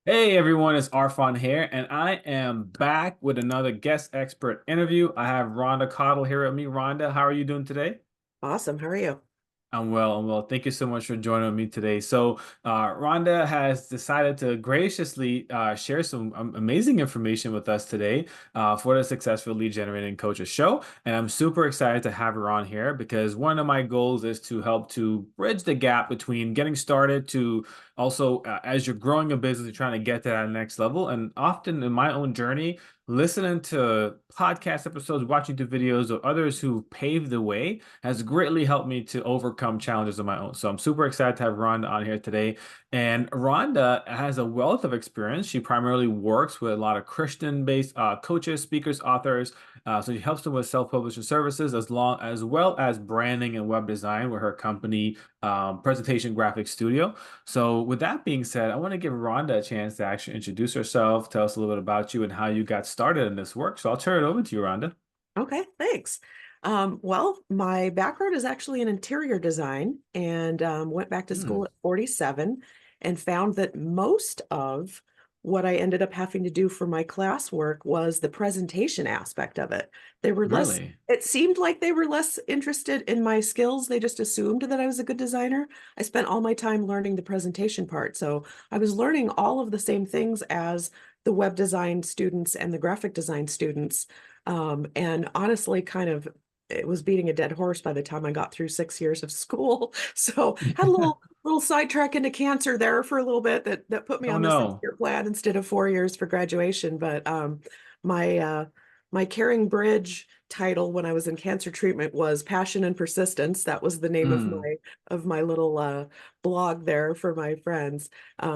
Hey everyone, it's Arfan here, and I am back with another guest expert interview. I have Rhonda Caudill here with me. Rhonda, how are you doing today? Awesome. How are you? I'm well. I'm well. Thank you so much for joining me today. Rhonda has decided to graciously share some amazing information with us today for the Successful Lead Generating Coaches Show. And I'm super excited to have her on here because one of my goals is to help to bridge the gap between getting started to also, as you're growing a business, you're trying to get to that next level. And often in my own journey, listening to podcast episodes, watching the videos of others who paved the way has greatly helped me to overcome challenges of my own. So I'm super excited to have Rhonda on here today. And Rhonda has a wealth of experience. She primarily works with a lot of Christian-based coaches, speakers, authors. So she helps them with self-publishing services as well as branding and web design with her company, Presentation Graphic Studio. So with that being said, I want to give Rhonda a chance to actually introduce herself, tell us a little bit about you and how you got started in this work. So I'll turn it over to you, Rhonda. Okay, thanks. Well, my background is actually in interior design and went back to school Hmm, at 47 and found that most of what I ended up having to do for my classwork was the presentation aspect of it. They were less, really? it seemed like they were less interested in my skills. They just assumed that I was a good designer. I spent all my time learning the presentation part. So I was learning all of the same things as the web design students and the graphic design students. And honestly, kind of it was beating a dead horse by the time I got through 6 years of school. So had a little sidetrack into cancer there for a little bit that put me Oh on the six no. year plan instead of 4 years for graduation. But my my Caring Bridge title when I was in cancer treatment was Passion and Persistence. That was the name Mm, of my little blog there for my friends.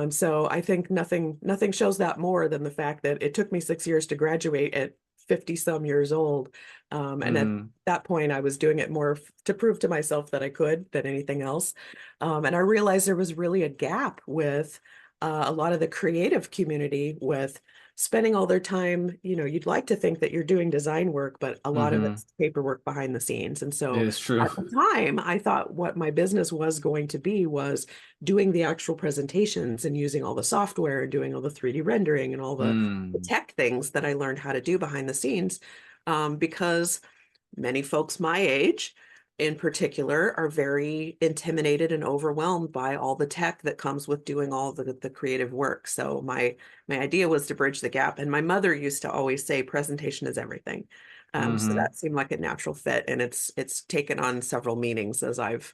So I think nothing shows that more than the fact that it took me 6 years to graduate at 50 some years old. And at mm, that point, I was doing it more to prove to myself that I could than anything else. And I realized there was really a gap with a lot of the creative community with spending all their time, you'd like to think that you're doing design work, but a lot of mm-hmm. it's paperwork behind the scenes. And It so is true. at the time, I thought what my business was going to be was doing the actual presentations and using all the software and doing all the 3D rendering and all the Mm, tech things that I learned how to do behind the scenes. Because many folks my age in particular are very intimidated and overwhelmed by all the tech that comes with doing all the creative work. So my idea was to bridge the gap. And my mother used to always say presentation is everything. So mm-hmm. that seemed like a natural fit. And it's taken on several meanings as I've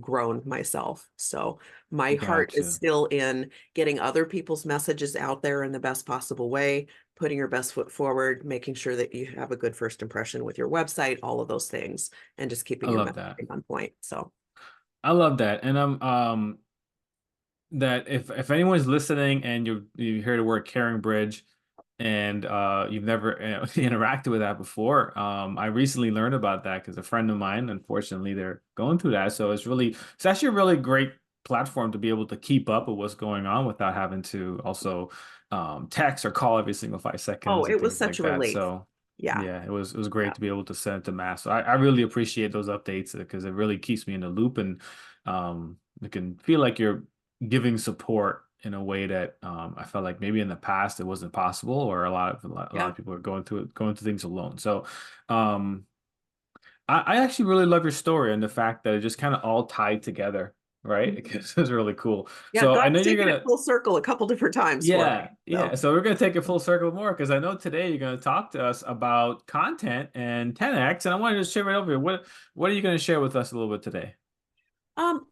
grown myself. So my heart is Gotcha. still in getting other people's messages out there in the best possible way, putting your best foot forward, making sure that you have a good first impression with your website, all of those things, and just I keeping your love that. messaging on point. So, I love that. And that if anyone's listening and you hear the word Caring Bridge and you've never interacted with that before, I recently learned about that because a friend of mine, unfortunately, they're going through that. So it's actually a really great platform to be able to keep up with what's going on without having to also text or call every single 5 seconds oh, and it was things like such a that. relief. So Yeah. yeah, it was great Yeah. to be able to send it to mass. So I really appreciate those updates because it really keeps me in the loop and it can feel like you're giving support in a way that I felt like maybe in the past it wasn't possible, or a lot of Yeah. people are going through things alone. So um, I actually really love your story and the fact that it just kind of all tied together, right? It's really cool. Yeah. So I know God's you're taken it gonna, full circle a couple different times for yeah, me. yeah. So, So we're gonna take it full circle more because I know today you're gonna talk to us about content and 10x, and I wanted to share right over here. What are you gonna share with us a little bit today?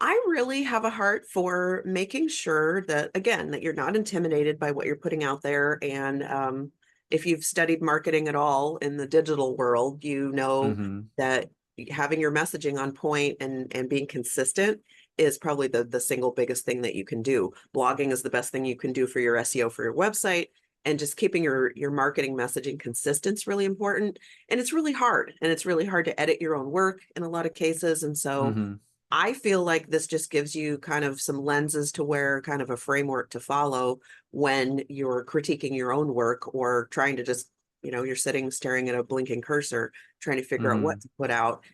I really have a heart for making sure that, again, that you're not intimidated by what you're putting out there. And if you've studied marketing at all in the digital world, you know Mm-hmm. that having your messaging on point and being consistent is probably the single biggest thing that you can do. Blogging is the best thing you can do for your SEO for your website. And just keeping your marketing messaging consistent is really important. And it's really hard. And it's really hard to edit your own work in a lot of cases. And so Mm-hmm. I feel like this just gives you kind of some lenses to where kind of a framework to follow when you're critiquing your own work or trying to just, you're sitting staring at a blinking cursor, trying to figure out Mm-hmm. what to put out.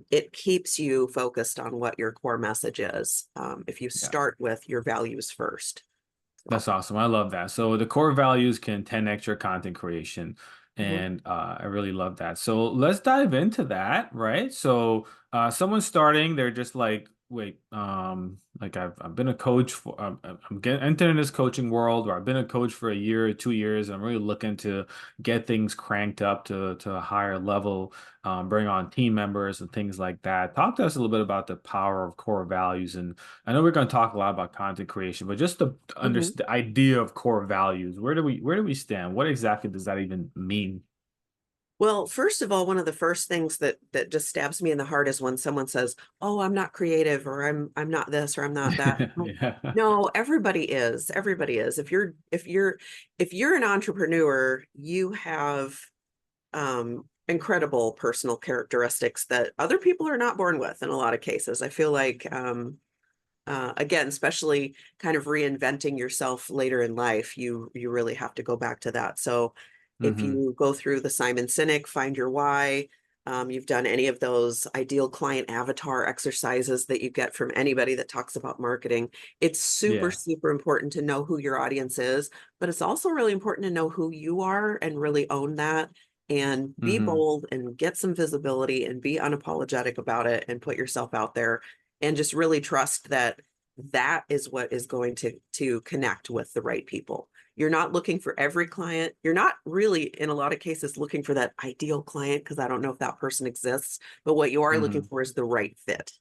It keeps you focused on what your core message is if you Yeah. start with your values first. That's awesome. I love that. So the core values can 10x your content creation. Mhm. And I really love that. So let's dive into that, right? So someone's starting, they're just like, wait, like I've been a coach for I'm getting entering this coaching world, or I've been a coach for a year or 2 years, and I'm really looking to get things cranked up to a higher level, bring on team members and things like that. Talk to us a little bit about the power of core values. And I know we're going to talk a lot about content creation, but just to Mhm. understand the idea of core values, where do we stand? What exactly does that even mean? Well, first of all, one of the first things that just stabs me in the heart is when someone says, "Oh, I'm not creative," or I'm not this," or "I'm not that." Well, Yeah. no, everybody is. Everybody is. If you're an entrepreneur, you have incredible personal characteristics that other people are not born with in a lot of cases. I feel like again, especially kind of reinventing yourself later in life, you really have to go back to that. So if Hmm. you go through the Simon Sinek, find your why, you've done any of those ideal client avatar exercises that you get from anybody that talks about marketing, it's super, Yeah. super important to know who your audience is, but it's also really important to know who you are and really own that and be Hmm. bold and get some visibility and be unapologetic about it and put yourself out there and just really trust that that is what is going to connect with the right people. You're not looking for every client. You're not really in a lot of cases looking for that ideal client because I don't know if that person exists, but what you are looking Hmm. for is the right fit.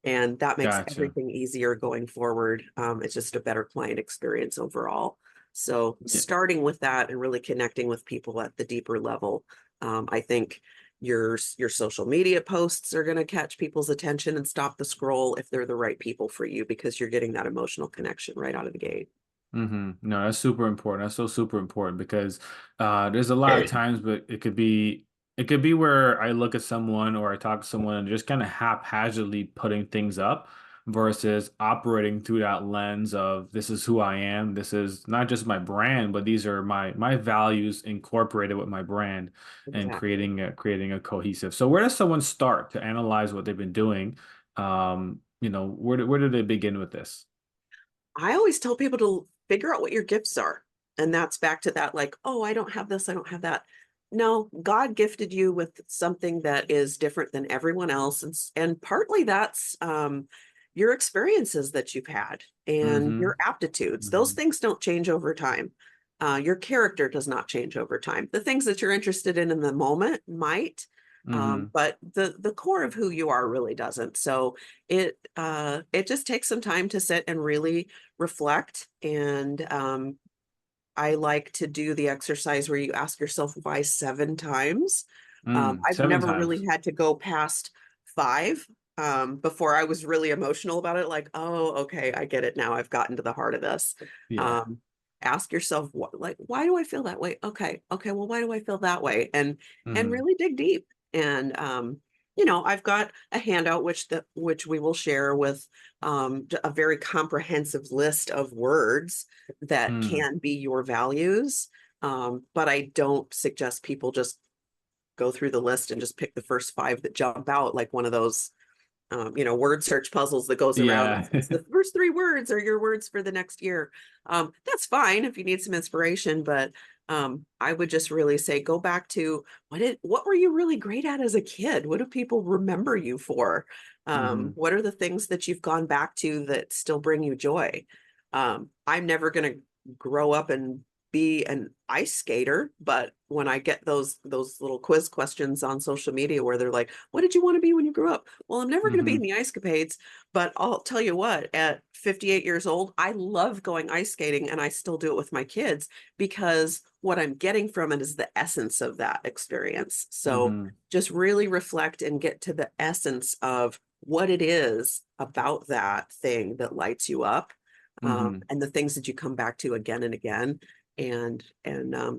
And that makes Gotcha. everything easier going forward. It's just a better client experience overall. So Yeah. starting with that and really connecting with people at the deeper level, I think your social media posts are going to catch people's attention and stop the scroll if they're the right people for you because you're getting that emotional connection right out of the gate. No, that's super important. That's so super important because there's a lot of times, but it could be where I look at someone or I talk to someone and just kind of haphazardly putting things up versus operating through that lens of this is who I am. This is not just my brand, but these are my values incorporated with my brand and Exactly. creating a cohesive. So where does someone start to analyze what they've been doing? Where do they begin with this? I always tell people to figure out what your gifts are. And that's back to that, like, oh, I don't have this, I don't have that. No, God gifted you with something that is different than everyone else. And partly that's your experiences that you've had and Mm-hmm. your aptitudes. Those Mm-hmm. things don't change over time. Your character does not change over time. The things that you're interested in the moment might, Mm-hmm. but the core of who you are really doesn't. So it just takes some time to sit and really reflect. And I like to do the exercise where you ask yourself why 7 times. I've Seven never really times. had to go past five before I was really emotional about it. Like, oh, okay, I get it now. I've gotten to the heart of this. Yeah. Um, ask yourself what, like, why do I feel that way? Okay, okay, well, why do I feel that way? And Mm-hmm. really dig deep. And I've got a handout which we will share with a very comprehensive list of words that Mm. can be your values. But I don't suggest people just go through the list and just pick the first five that jump out like one of those word search puzzles that goes around. Yeah. It's the first 3 words are your words for the next year. That's fine if you need some inspiration, but I would just really say go back to what were you really great at as a kid? What do people remember you for? Mm-hmm. What are the things that you've gone back to that still bring you joy? I'm never going to grow up and be an ice skater, but when I get those little quiz questions on social media where they're like, "What did you want to be when you grew up?" Well, I'm never going to be in Mm-hmm. the ice capades, but I'll tell you what, at 58 years old, I love going ice skating and I still do it with my kids because what I'm getting from it is the essence of that experience. So Mm-hmm. just really reflect and get to the essence of what it is about that thing that lights you up, Mm-hmm. and the things that you come back to again and again, and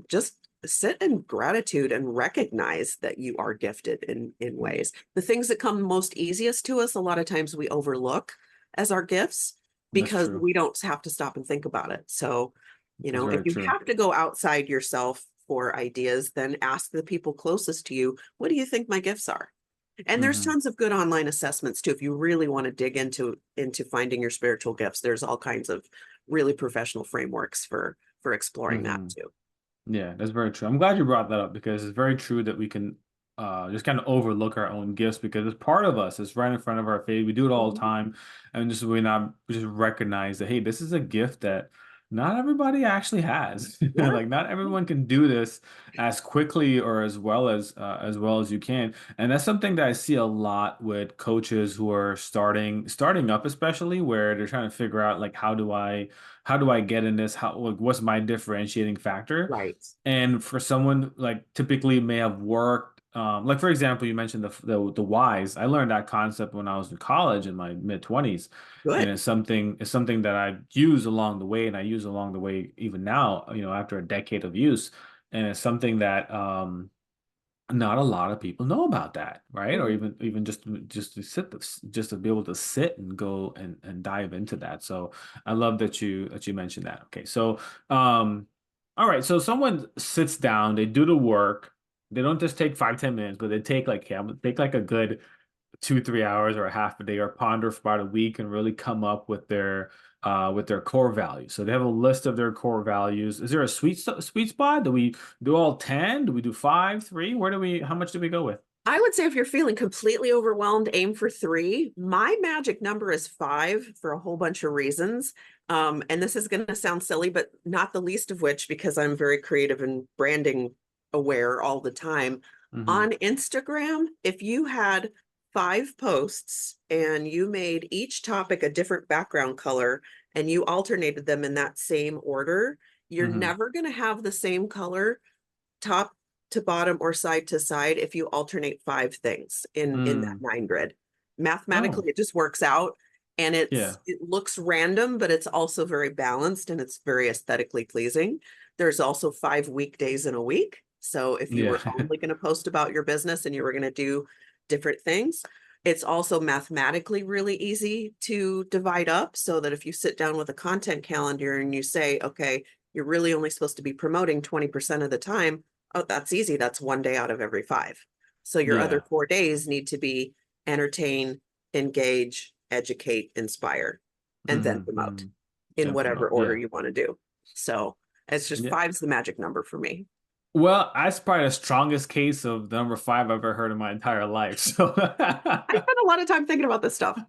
just sit in gratitude and recognize that you are gifted in ways. The things that come most easiest to us, a lot of times we overlook as our gifts That's because true. we don't have to stop and think about it. So, That's if very you true. have to go outside yourself for ideas, then ask the people closest to you, what do you think my gifts are? And there's Hmm. tons of good online assessments too. If you really want to dig into finding your spiritual gifts, there's all kinds of really professional frameworks for exploring that Hmm. too. Yeah, that's very true. I'm glad you brought that up because it's very true that we can just kind of overlook our own gifts because it's part of us. It's right in front of our face. We do it all the Mhm. time, and just we just recognize that hey, this is a gift that not everybody actually has. Yeah. Like not everyone can do this as quickly or as well as you can. And that's something that I see a lot with coaches who are starting up, especially where they're trying to figure out like how do I get in this? How like what's my differentiating factor? Right. And for someone like typically may have worked, like for example, you mentioned the whys. I learned that concept when I was in college in my mid 20s, and Good. it's something that I use along the way, and I use along the way even now, after a decade of use, and it's something that not a lot of people know about that, right? Or Mhm. even just to be able to sit and go and dive into that. So I love that you mentioned that. Okay, so um, all right, so someone sits down, they do the work. They don't just take 5, 10 minutes, but they take like take like a good 2, 3 hours or a half a day or ponder for about a week and really come up with their core values. So they have a list of their core values. Is there a sweet spot? Do we do all 10? Do we do five, three? How much do we go with? I would say if you're feeling completely overwhelmed, aim for three. My magic number is five for a whole bunch of reasons. And this is going to sound silly, but not the least of which because I'm very creative and branding aware all the time. Hmm. On Instagram, if you had five posts and you made each topic a different background color and you alternated them in that same order, you're Hmm. never going to have the same color top to bottom or side to side if you alternate five things in that Mm. 9 grid. Mathematically, Oh, it just works out and yeah. it looks random, but it's also very balanced and it's very aesthetically pleasing. There's also 5 weekdays in a week. So if you Yeah. were only going to post about your business and you were going to do different things, it's also mathematically really easy to divide up so that if you sit down with a content calendar and you say, okay, you're really only supposed to be promoting 20% of the time. Oh, that's easy. That's 1 day out of every five. So your other Yeah. 4 days need to be entertain, engage, educate, inspire, and then Hmm. promote Hmm. in Then whatever promote. order Yeah. you want to do. So it's just Yeah. five's the magic number for me. Well, that's probably the strongest case of the number five I've ever heard in my entire life. So I spend a lot of time thinking about this stuff.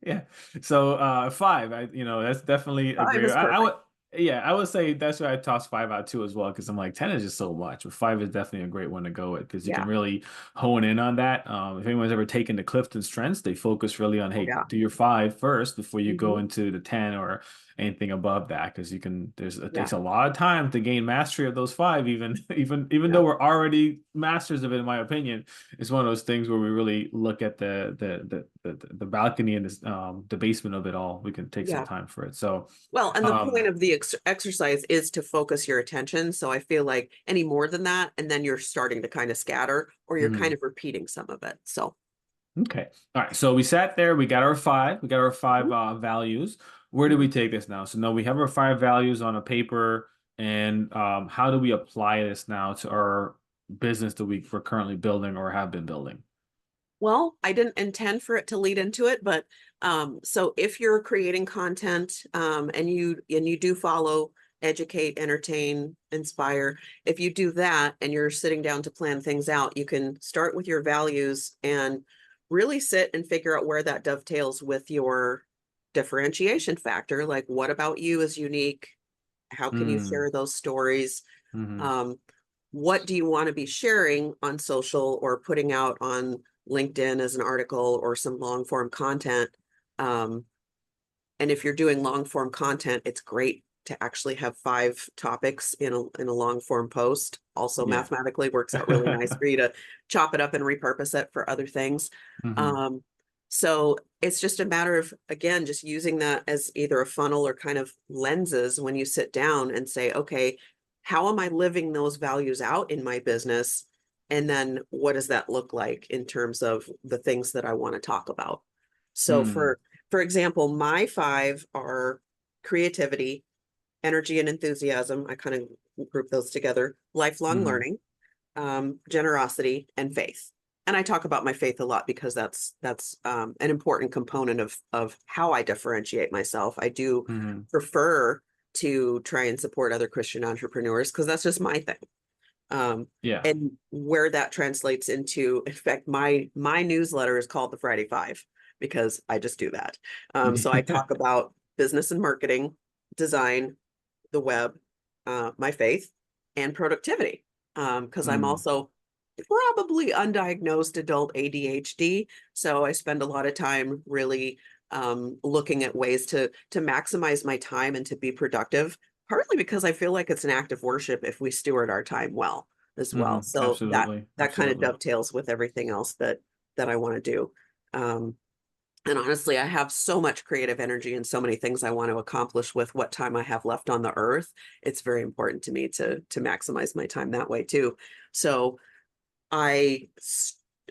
yeah. So five, that's definitely a Five great. is I perfect. would yeah, I would say that's why I toss five out too as well, because I'm like 10 is just so much. But five is definitely a great one to go with because you can Yeah. really hone in on that. If anyone's ever taken the Clifton Strengths, they focus really on, Oh, hey, yeah. do your five first before you go Hmm. into the 10 or anything above that, because it Yeah. takes a lot of time to gain mastery of those five, even Yeah. though we're already masters of it, in my opinion. It's one of those things where we really look at the balcony and the basement of it all. We can take some Yeah. time for it. So, Well, and the point um, of the exercise is to focus your attention. So I feel like any more than that, and then you're starting to kind of scatter or you're kind mhm. of repeating some of it. So, Okay. All right. So we sat there, we got our five, we got our five mhm, values. Where do we mhm. take this now? So now we have our five values on a paper, and how do we apply this now to our business that we're currently building or have been building? Well, I didn't intend for it to lead into it, but so if you're creating content and you do follow educate, entertain, inspire, if you do that and you're sitting down to plan things out, you can start with your values and really sit and figure out where that dovetails with your differentiation factor. Like, what about you is unique? How can you Mm, share those stories? hmm. Um, what do you want to be sharing on social or putting out on LinkedIn as an article or some long form content? Um, and if you're doing long form content, it's great to actually have five topics in a long form post. Also, Yeah. mathematically works out really nice for you to chop it up and repurpose it for other things. Hmm. Um, so it's just a matter of, again, just using that as either a funnel or kind of lenses when you sit down and say, okay, how am I living those values out in my business? And then what does that look like in terms of the things that I want to talk about? So Mm, for example, my five are creativity, energy and enthusiasm. I kind of group those together, lifelong hmm. learning, generosity, and faith. And I talk about my faith a lot because that's an important component of how I differentiate myself. I do Hmm. prefer to try and support other Christian entrepreneurs because that's just my thing. Um, Yeah. and where that translates into, in fact, my newsletter is called the Friday Five because I just do that. So I talk about business and marketing, design, the web, my faith, and productivity. Because I'm Mm, also probably undiagnosed adult ADHD, so I spend a lot of time really looking at ways to maximize my time and to be productive. Partly because I feel like it's an act of worship if we steward our time well as well. hmm. So Absolutely. that kind of Absolutely. dovetails with everything else that I want to do. Um, and honestly, I have so much creative energy and so many things I want to accomplish with what time I have left on the earth. It's very important to me to maximize my time that way too. So I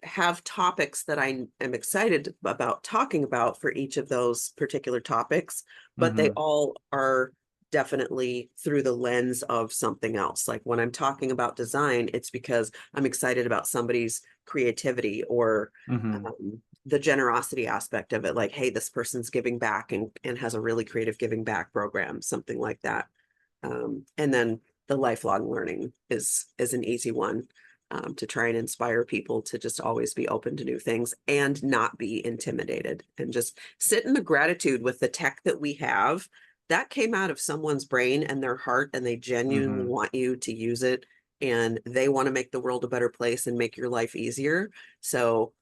have topics that I am excited about talking about for each of those particular topics, but they Hmm. all are definitely through the lens of something else. Like when I'm talking about design, it's because I'm excited about somebody's creativity or Hmm. the generosity aspect of it. Like, hey, this person's giving back and has a really creative giving back program, something like that. And then the lifelong learning is an easy one to try and inspire people to just always be open to new things and not be intimidated and just sit in the gratitude with the tech that we have that came out of someone's brain and their heart, and they genuinely Hmm. want you to use it and they want to make the world a better place and make your life easier. So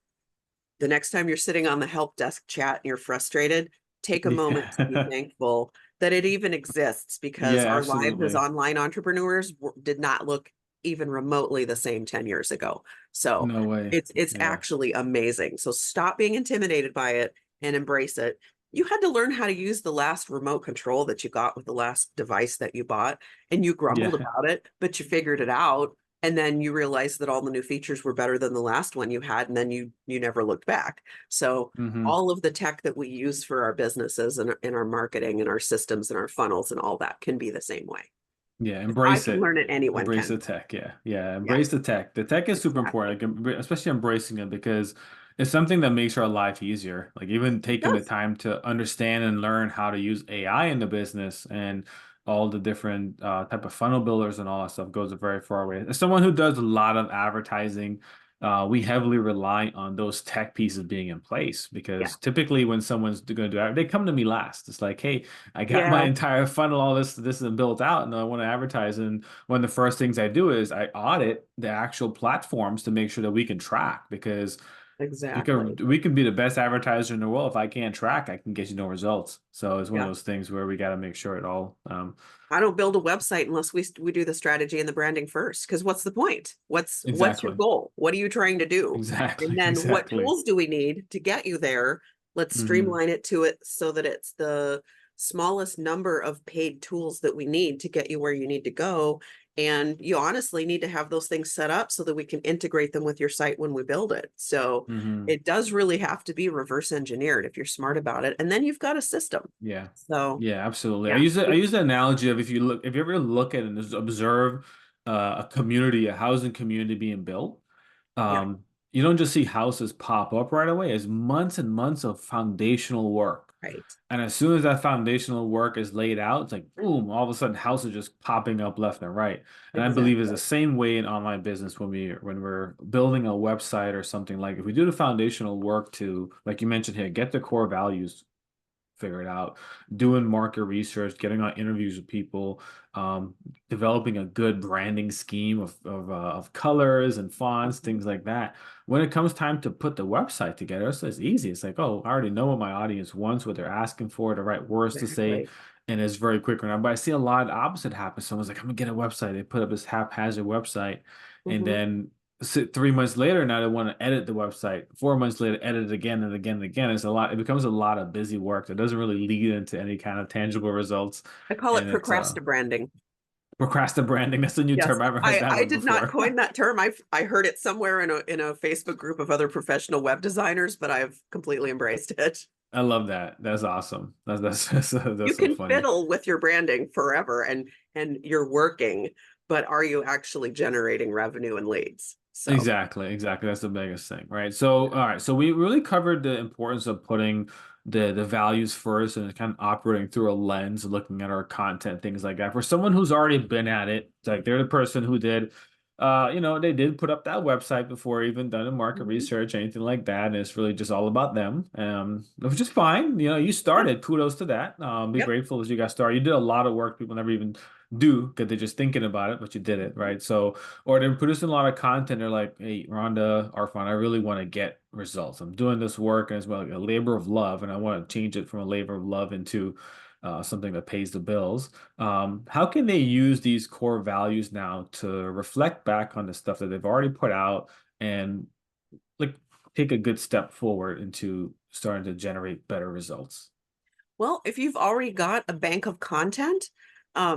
the next time you're sitting on the help desk chat and you're frustrated, take a moment to be Yeah. thankful that it even exists because Yeah, our lives as absolutely. online entrepreneurs did not look even remotely the same 10 years ago. So No way. it's Yeah. actually amazing. So stop being intimidated by it and embrace it. You had to learn how to use the last remote control that you got with the last device that you bought, and you grumbled Yeah. about it, but you figured it out, and then you realized that all the new features were better than the last one you had, and then you never looked back. So Hmm. all of the tech that we use for our businesses and in our marketing and our systems and our funnels and all that can be the same way. Yeah, If I embrace can it. learn it, anyone Embrace can. the tech. Yeah. Yeah. Yeah, Embrace the tech. The tech is super exactly. important, like especially embracing it because it's something that makes our life easier. Like even It taking the does. time to understand and learn how to use AI in the business and all the different type of funnel builders and all that stuff goes a very far way. As someone who does a lot of advertising, we heavily rely on those tech pieces being in place Yeah. because typically when someone's going to do it, they come to me last. It's like, hey, I got my Yeah, entire funnel, all this is built out, and I want to advertise. And one of the first things I do is I audit the actual platforms to make sure that we can track because exactly. we can be the best advertiser in the world. If I can't track, I can get you no results. So it's one of Yeah. those things where we got to make sure it all. I don't build a website unless we do the strategy and the branding first. Because what's the point? What's your Exactly, goal? What are you trying to do? And exactly, then what exactly. tools do we need to get you there? Let's Hmm. streamline it to it so that it's the smallest number of paid tools that we need to get you where you need to go. And you honestly need to have those things set up so that we can integrate them with your site when we build it. So Hmm. it does really have to be reverse engineered if you're smart about it. And then you've got a system. Yeah. So Yeah, absolutely. yeah, I use the analogy of if you ever look at and observe a community, a housing community being built, yeah, um, you don't just see houses pop up right away. It's months and months of foundational work. right. And as soon as that foundational work is laid out, it's like boom, all of a sudden houses just popping up left and right. And I believe it's the Exactly. same way in online business when we're building a website or something like if we do the foundational work to, like you mentioned here, get the core values figure it out, doing market research, getting on interviews with people, um, developing a good branding scheme of colors and fonts, Mhm. things like that. When it comes time to put the website together, it's easy. It's like, oh, I already know what my audience wants, what they're asking for, the right words to say, Exactly. and it's very quick right now. But I see a lot of the opposite happen. Someone's like, I'm gonna get a website. They put up this haphazard website, and Hmm. then 3 months later, now they want to edit the website. 4 months later, edit it again and again and again. It's a lot. It becomes a lot of busy work that doesn't really lead into any kind of tangible results. I call it And it's procrastinating. procrastinate branding. That's a new Yes, term. I haven't heard that I one did not before. coin that term. I heard it somewhere in a Facebook group of other professional web designers, but I've completely embraced it. I love that. That's awesome. You That's so can funny. fiddle with your branding forever and you're working, but are you actually generating revenue and leads? So, Exactly, exactly. That's the biggest thing, right? So, all right. So we really covered the importance of putting the values first and kind of operating through a lens, looking at our content, things like that. For someone who's already been at it, it's like they're the person who did, they did put up that website before even done a market mhm. research, anything like that. And it's really just all about them, which is fine. You Yeah, started. Kudos to that. Be yep. grateful as you got started. You did a lot of work people never even do because they're just thinking about it, but you did it, Mhm. right? So or they're producing a lot of content. They're like, hey, Rhonda, Arfan, I really want to get results. I'm doing this work and it's like a labor of love, and I want to change it from a labor of love into something that pays the bills. How can they use these core values now to reflect back on the stuff that they've already put out and like take a good step forward into starting to generate better results? Well, if you've already got a bank of content,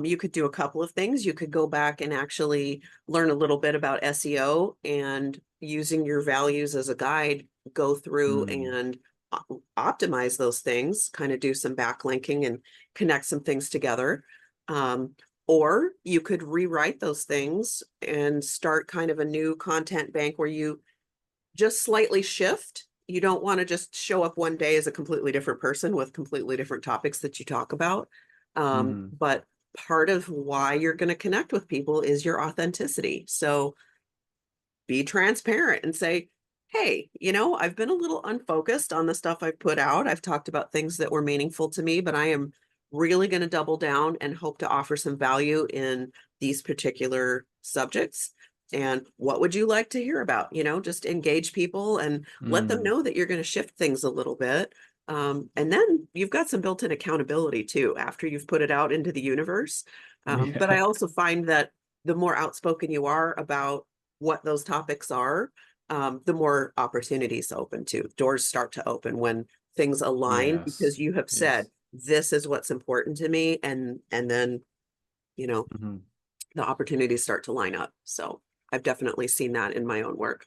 you could do a couple of things. You could go back and actually learn a little bit about SEO and using your values as a guide, go through Mm, and optimize those things, kind of do some backlinking and connect some things together. Um, or you could rewrite those things and start kind of a new content bank where you just slightly shift. You don't want to just show up one day as a completely different person with completely different topics that you talk about. hmm. But part of why you're going to connect with people is your authenticity. So be transparent and say, hey, I've been a little unfocused on the stuff I've put out. I've talked about things that were meaningful to me, but I am really going to double down and hope to offer some value in these particular subjects. And what would you like to hear about? Just engage people and let them Mm. know that you're going to shift things a little bit. And then you've got some built in accountability too after you've put it out into the universe. But I Yeah. also find that the more outspoken you are about what those topics are, the more opportunities open to doors start to open when things align because Yes. you have said Yes. this is what's important to me, and then you know Mhm. the opportunities start to line up. So I've definitely seen that in my own work.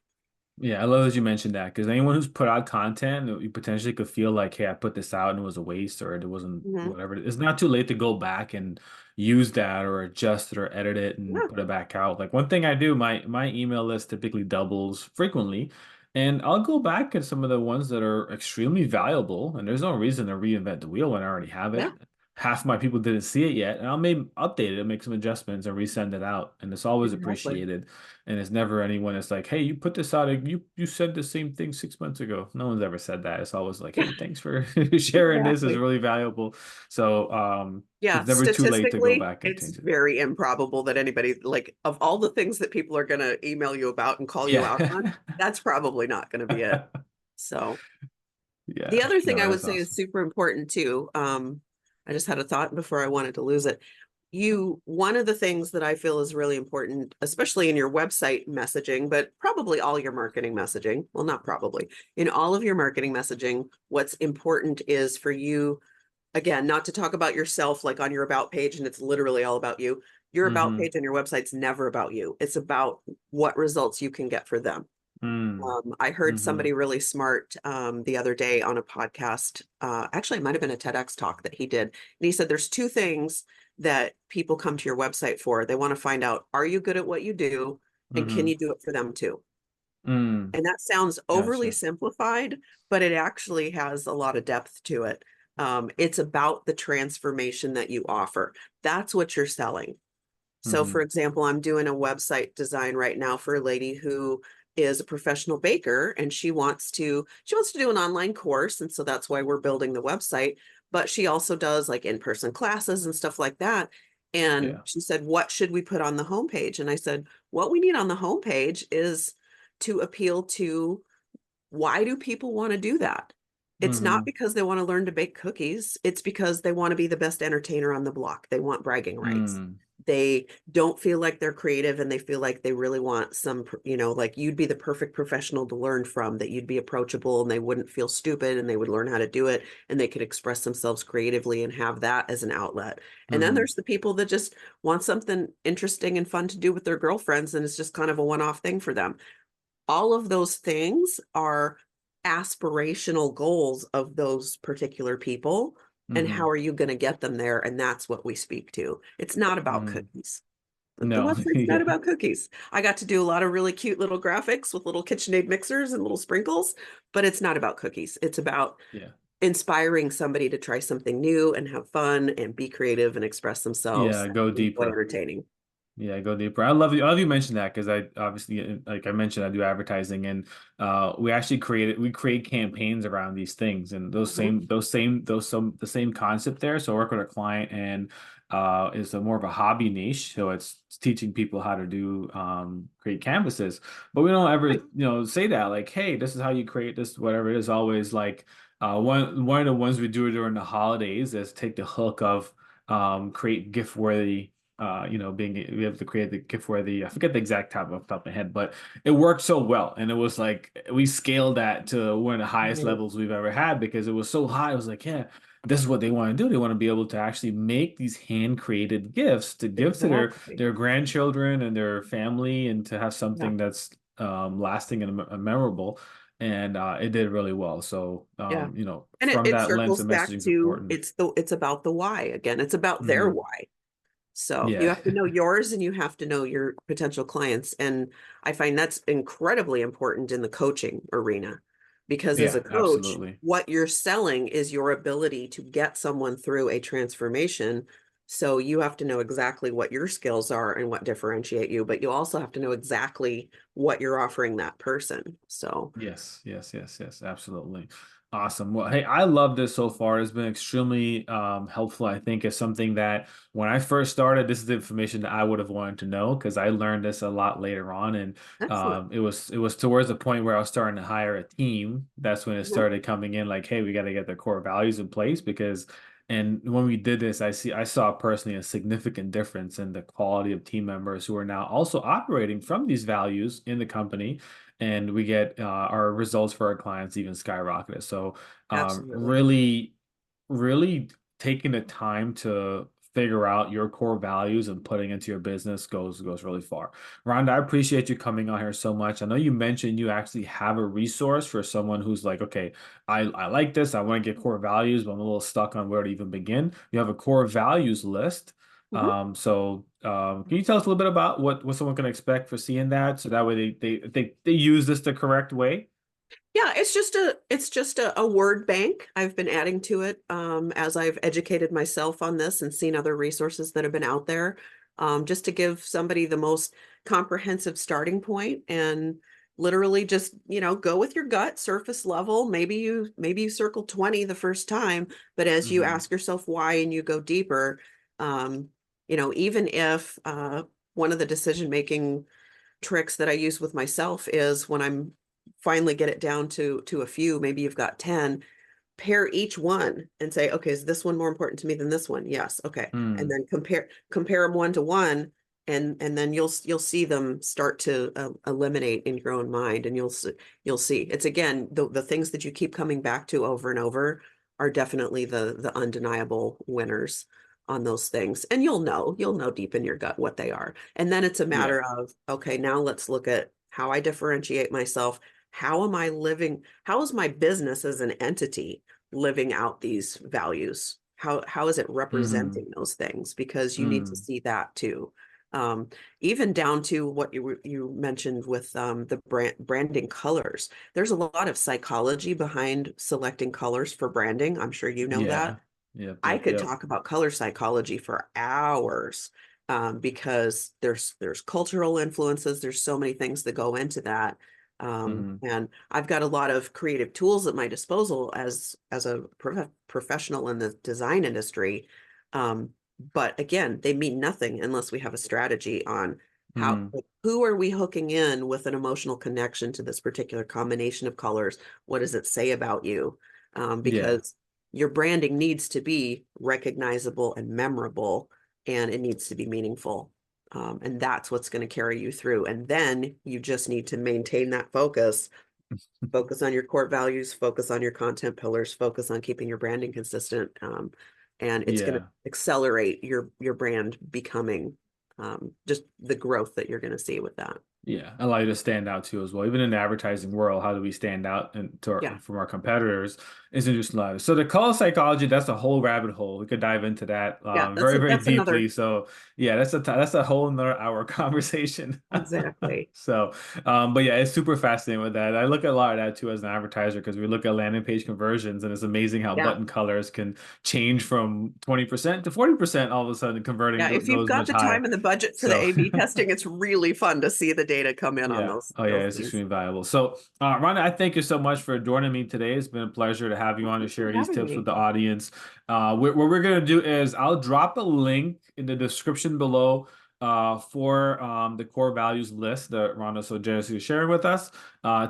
Yeah, I love that you mentioned that because anyone who's put out content, you potentially could feel like, hey, I put this out and it was a waste or it wasn't Hmm. whatever. It's not too late to go back and use that or adjust it or edit it and Yeah, put it back out. Like one thing I do, my email list typically doubles frequently, and I'll go back at some of the ones that are extremely valuable, and there's no reason to reinvent the wheel when I already have yeah, it. Half my people didn't see it yet, and I'll maybe update it, make some adjustments, and resend it out, and it's always exactly. appreciated. And it's never anyone that's like, hey, you put this out, you said the same thing 6 months ago. No one's ever said that. It's always like, hey, thanks for sharing this. Is Exactly. really valuable. So Yeah, it's never too late to go statistically, back and it's change it. very improbable that anybody, like, of all the things that people are going to email you about and call you out Yeah. on, that's probably not going to be it. So, the Yeah. other thing No, I would that's say is awesome. super important too. I just had a thought before I wanted to lose it. One of the things that I feel is really important, especially in your website messaging, but probably all your marketing messaging, well, not probably, in all of your marketing messaging, what's important is for you, again, not to talk about yourself like on your about page and it's literally all about you. Your about Mm-hmm. page on your website's never about you. It's about what results you can get for them. Mm. I heard Mm-hmm. somebody really smart the other day on a podcast. Actually, it might have been a TEDx talk that he did. And he said there's two things that people come to your website for. They want to find out, are you good at what you do? And can Mm-hmm. you do it for them too? Mm. And that sounds overly Gotcha. simplified, but it actually has a lot of depth to it. It's about the transformation that you offer. That's what you're selling. So, Mm-hmm. for example, I'm doing a website design right now for a lady who is a professional baker and she wants to do an online course, and so that's why we're building the website, but she also does like in-person classes and stuff like that. And Yeah. she said, "What should we put on the homepage?" And I said, "What we need on the homepage is to appeal to why do people want to do that? It's not Mm-hmm. because they want to learn to bake cookies. It's because they want to be the best entertainer on the block. They want bragging rights. Mm. They don't feel like they're creative and they feel like they really want some, like you'd be the perfect professional to learn from, that you'd be approachable and they wouldn't feel stupid and they would learn how to do it and they could express themselves creatively and have that as an outlet. And then Mm-hmm. there's the people that just want something interesting and fun to do with their girlfriends and it's just kind of a one-off thing for them. All of those things are aspirational goals of those particular people. And Mm-hmm. how are you going to get them there? And that's what we speak to. It's not about Mm-hmm. cookies. The No. website's not Yeah. about cookies. I got to do a lot of really cute little graphics with little KitchenAid mixers and little sprinkles, but it's not about cookies. It's about Yeah. inspiring somebody to try something new and have fun and be creative and express themselves Yeah. Go and enjoy deeper. entertaining. Yeah, go deeper. I love you. I love you mentioned that because I obviously, like I mentioned, I do advertising, and we create campaigns around these things, and Mhm. the same concept there. So I work with a client, and it's a more of a hobby niche, so it's teaching people how to do create canvases, but we don't ever, Right. say that like, hey, this is how you create this, whatever it is. Always like one of the ones we do during the holidays is take the hook of create gift worthy being we have to create the gift worthy. I forget the exact type off the top of my head, but it worked so well. And it was like we scaled that to one of the highest Right. levels we've ever had because it was so high. It was like, yeah, this is what they want to do. They want to be able to actually make these hand-created gifts to give to Exactly. their grandchildren and their family and to have Yeah. something that's lasting and memorable. And it did really well. So Yeah. And from it that lens, circles the back messaging is to important. it's about the why again. It's about their Mm, why. So you yeah. have to know yours and you have to know your potential clients. And I find that's incredibly important in the coaching arena because as a Yeah, coach, absolutely. what you're selling is your ability to get someone through a transformation. So you have to know exactly what your skills are and what differentiate you, but you also have to know exactly what you're offering that person. So Yes, yes, yes, yes, absolutely. Awesome. Well, hey, I love this so far. It's been extremely helpful. I think it's something that when I first started, this is the information that I would have wanted to know because I learned this a lot later on, and excellent. it was towards the point where I was starting to hire a team. That's when it Mhm. started coming in, like, hey, we got to get the core values in place because. And when we did this, I saw personally a significant difference in the quality of team members who are now also operating from these values in the company and we get our results for our clients even skyrocketed. So Absolutely. really taking the time to figure out your core values and putting into your business goes really far. Rhonda, I appreciate you coming on here so much. I know you mentioned you actually have a resource for someone who's like, okay, I like this, I want to get core values, but I'm a little stuck on where to even begin. You have a core values list. Mhm. Can you tell us a little bit about what someone can expect for seeing that, so that way they use this the correct way? Yeah, it's just a word bank. I've been adding to it as I've educated myself on this and seen other resources that have been out there, just to give somebody the most comprehensive starting point and literally just, go with your gut, surface level. Maybe you circle 20 the first time, but as you Hmm. ask yourself why and you go deeper, um, even if one of the decision making tricks that I use with myself is when I'm finally get it down to a few, maybe you've got 10, pair each one and say, okay, is this one more important to me than this one? Yes. Okay. And Mm, then compare them one to one and then you'll see them start to eliminate in your own mind and you'll see it's again the things that you keep coming back to over and over are definitely the undeniable winners on those things and you'll know deep in your gut what they are and then it's a yeah. matter of okay now let's look at how I differentiate myself. How am I living? How is my business as an entity living out these values? How is it Hmm. representing those things? Because you need to Mm, see that too. Um, Even down to what you mentioned with the branding colors. There's a lot of psychology behind selecting colors for branding. I'm sure you know that. yeah. Yep. I Yep. could Yep. talk about color psychology for hours because there's cultural influences. There's so many things that go into that, Hmm. and I've got a lot of creative tools at my disposal as a professional in the design industry. Um, but again, they mean nothing unless we have a strategy on how Hmm. like, who are we hooking in with an emotional connection to this particular combination of colors? What does it say about you? Yeah. Because your branding needs to be recognizable and memorable, and it needs to be meaningful. And that's what's going to carry you through. And then you just need to maintain that focus on your core values, focus on your content pillars, focus on keeping your branding consistent. And it's going to Yeah. accelerate your brand becoming just the growth that you're going to see with that. Yeah, allow you to stand out too as well. Even in the advertising world, how do we stand out Yeah. from our competitors? Is interesting. So the call psychology, that's a whole rabbit hole. We could dive into that Yeah, very, very that's another deeply. So yeah, that's a whole another hour conversation. exactly. So, but yeah, it's super fascinating with that. I look at a lot of that too as an advertiser because we look at landing page conversions, and it's amazing how Yeah. button colors can change from 20% to 40% all of a sudden. Converting Yeah, if you've goes got much the higher. time and the budget for the So. A/B testing, it's really fun to see the data come in on Yeah. Oh, yeah. those It's things. extremely valuable. So, Rhonda, I thank you so much for joining me today. It's been a pleasure to have you Well, on to thanks for share these having tips with me. the audience. What we're going to do is I'll drop a link in the description below for the core values list that Rhonda so generously is sharing with us.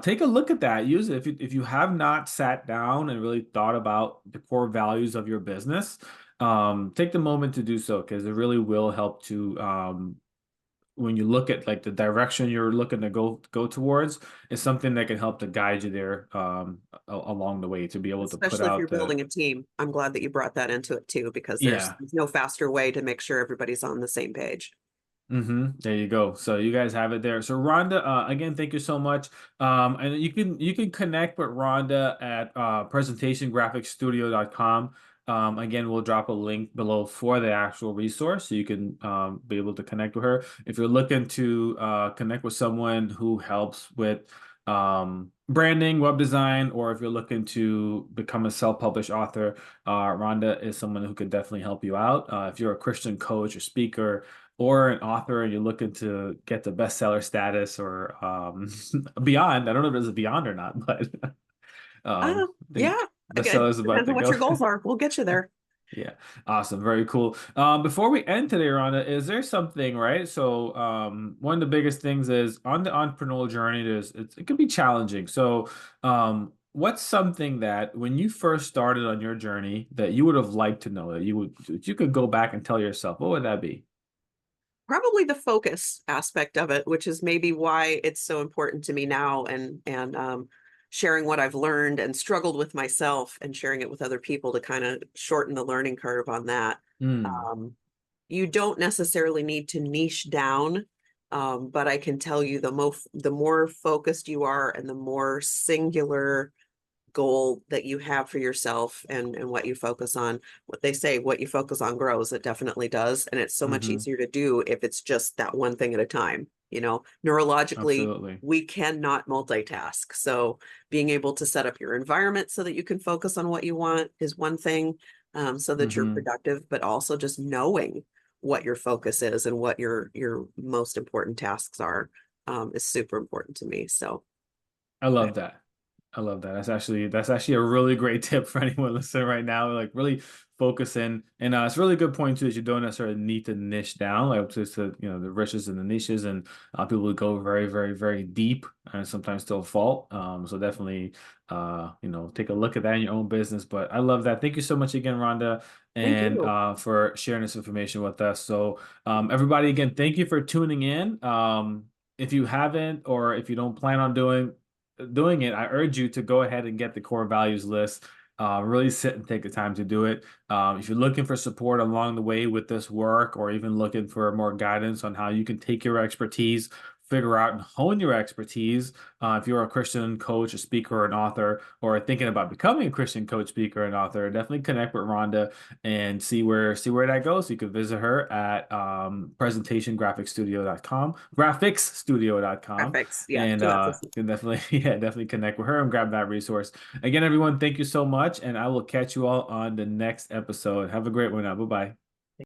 Take a look at that. Use it. If you have not sat down and really thought about the core values of your business, take the moment to do so because it really will help to when you look at like the direction you're looking to go towards, it's something that can help to guide you there along the way to be able to put Especially if you're out the building a team. I'm glad that you brought that into it too, because yeah. there's no faster way to make sure everybody's on the same page. There you go. So you guys have it there. So Rhonda, again, thank you so much. And you can connect with Rhonda at presentationgraphicstudio.com. Again, we'll drop a link below for the actual resource so you can be able to connect with her. If you're looking to connect with someone who helps with branding, web design, or if you're looking to become a self-published author, Rhonda is someone who could definitely help you out. If you're a Christian coach or speaker, or an author and you're looking to get the bestseller status or beyond. I don't know if there's a beyond or not, but I think Yeah. Again, bestseller is about depends to on what go. your goals are. We'll get you there. Yeah, awesome, very cool. Before we end today, Rhonda, is there something, right? So, one of the biggest things is on the entrepreneurial journey, it can be challenging. So, what's something that when you first started on your journey that you would have liked to know that you could go back and tell yourself, what would that be? Probably the focus aspect of it, which is maybe why it's so important to me now, and sharing what I've learned and struggled with myself and sharing it with other people to kind of shorten the learning curve on that. Hmm. Um, you don't necessarily need to niche down, but I can tell you the more focused you are and the more singular goal that you have for yourself and what you focus on, what they say, what you focus on grows. It definitely does, and it's so much Mm-hmm. easier to do if it's just that one thing at a time. Neurologically Absolutely. we cannot multitask, so being able to set up your environment so that you can focus on what you want is one thing, so that you're Mm-hmm. productive, but also just knowing what your focus is and what your most important tasks are, is super important to me. So I love that. I love that. That's actually a really great tip for anyone listening right now. Like really focus in, and it's a really good point too that you don't necessarily need to niche down, like just to the riches and the niches, and people who go very, very, very deep and sometimes still fall. So definitely, take a look at that in your own business. But I love that. Thank you so much again, Rhonda, thank and you. for sharing this information with us. So everybody, again, thank you for tuning in. If you haven't, or if you don't plan on doing it, I urge you to go ahead and get the core values list. Really sit and take the time to do it. If you're looking for support along the way with this work, or even looking for more guidance on how you can take your expertise, figure out and hone your expertise. If you're a Christian coach, a speaker, or an author, or thinking about becoming a Christian coach, speaker, and author, definitely connect with Rhonda and see where that goes. You can visit her at presentationgraphicstudio.com, graphicsstudio.com, Graphics, yeah, and two F's. can definitely yeah, definitely connect with her and grab that resource. Again, everyone, thank you so much, and I will catch you all on the next episode. Have a great one now. Bye bye.